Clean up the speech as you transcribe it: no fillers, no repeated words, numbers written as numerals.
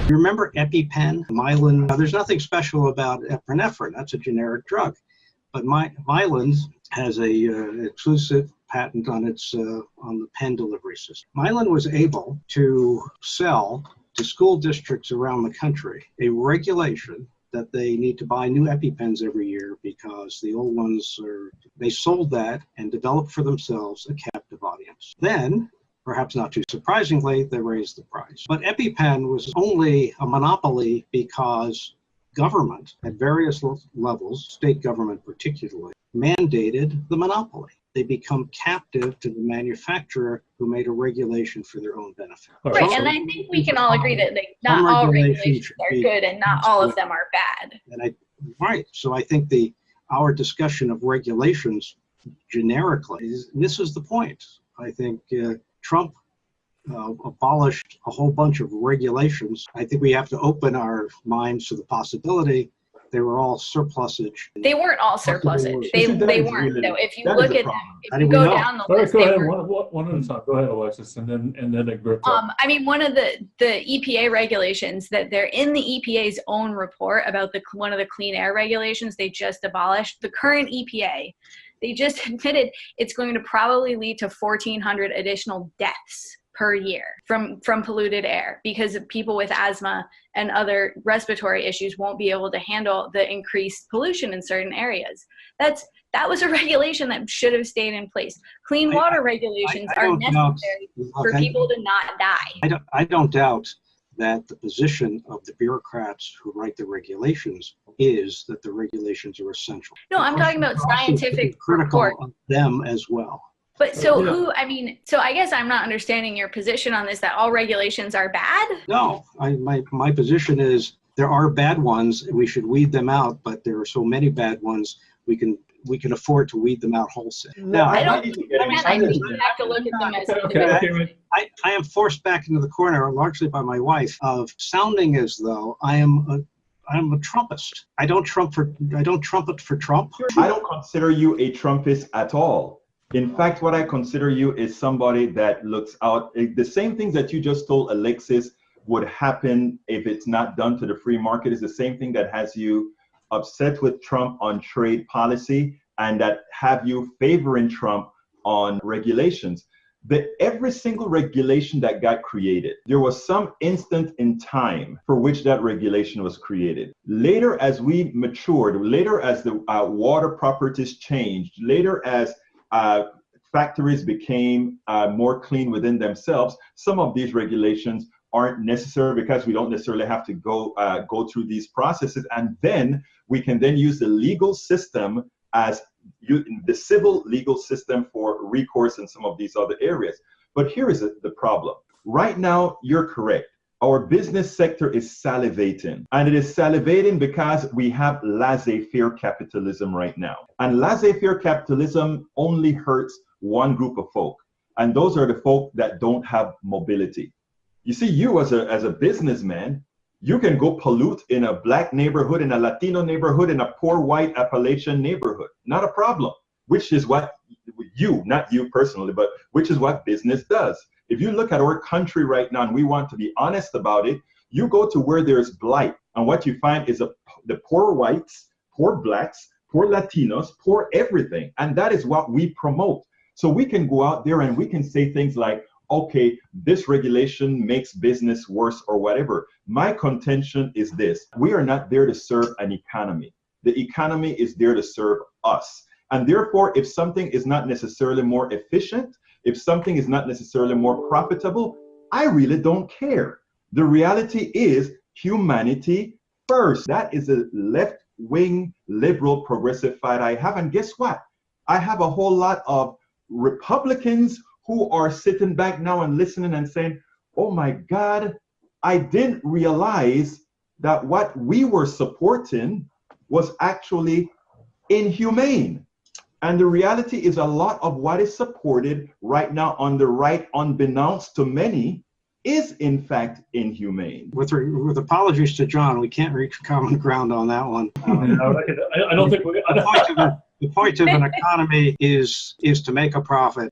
You remember EpiPen, Mylan? Now, there's nothing special about epinephrine. That's a generic drug. But Mylan has a exclusive patent on its on the pen delivery system. Mylan was able to sell to school districts around the country a regulation that they need to buy new EpiPens every year because the old ones they sold that and developed for themselves a captive audience. Then, perhaps not too surprisingly, they raised the price. But EpiPen was only a monopoly because government at various levels, state government particularly, mandated the monopoly. They become captive to the manufacturer who made a regulation for their own benefit. Right, and I think we can all agree that not all regulations are good and not all of them are bad. Right, so I think our discussion of regulations generically misses the point. I think Trump abolished a whole bunch of regulations. I think we have to open our minds to the possibility they were all surplusage. They weren't all surplusage. They weren't. Though. If you look at them, if you go down the list, go ahead. One at a time. Go ahead, Alexis, and then Egberto. I mean, one of the EPA regulations that they're in the EPA's own report about one of the clean air regulations they just abolished. The current EPA, they just admitted it's going to probably lead to 1,400 additional deaths per year from polluted air because of people with asthma and other respiratory issues won't be able to handle the increased pollution in certain areas. That was a regulation that should have stayed in place. Clean water regulations are necessary for people to not die. I don't doubt that the position of the bureaucrats who write the regulations is that the regulations are essential. No, I'm talking about scientific critical report. of them as well. But so I guess I'm not understanding your position on this, that all regulations are bad? No, my position is there are bad ones and we should weed them out, but there are so many bad ones we can afford to weed them out wholesale. Now, I think you have to look at them as individuals. I am forced back into the corner, largely by my wife, of sounding as though I'm a Trumpist. I don't trumpet for Trump. I don't consider you a Trumpist at all. In fact, what I consider you is somebody that looks out. The same things that you just told Alexis would happen if it's not done to the free market is the same thing that has you upset with Trump on trade policy and that have you favoring Trump on regulations. Every single regulation that got created, there was some instant in time for which that regulation was created. Later, as we matured, later as the water properties changed, later as factories became more clean within themselves, some of these regulations aren't necessary because we don't necessarily have to go through these processes, and then we can then use the legal system as the civil legal system for recourse in some of these other areas. But here is the problem. Right now, you're correct. Our business sector is salivating, and it is salivating because we have laissez-faire capitalism right now. And laissez-faire capitalism only hurts one group of folk, and those are the folk that don't have mobility. You see, you as a businessman, you can go pollute in a black neighborhood, in a Latino neighborhood, in a poor white Appalachian neighborhood. Not a problem, which is what not you personally, but which is what business does. If you look at our country right now, and we want to be honest about it, you go to where there's blight, and what you find is the poor whites, poor blacks, poor Latinos, poor everything. And that is what we promote. So we can go out there and we can say things like, okay, this regulation makes business worse or whatever. My contention is this: we are not there to serve an economy. The economy is there to serve us. And therefore, if something is not necessarily more efficient, if something is not necessarily more profitable, I really don't care. The reality is humanity first. That is a left-wing, liberal, progressive fight I have. And guess what? I have a whole lot of Republicans who are sitting back now and listening and saying, oh my God, I didn't realize that what we were supporting was actually inhumane. And the reality is a lot of what is supported right now on the right, unbeknownst to many, is in fact inhumane. With apologies to John, we can't reach common ground on that one. I don't think the point of an economy is to make a profit.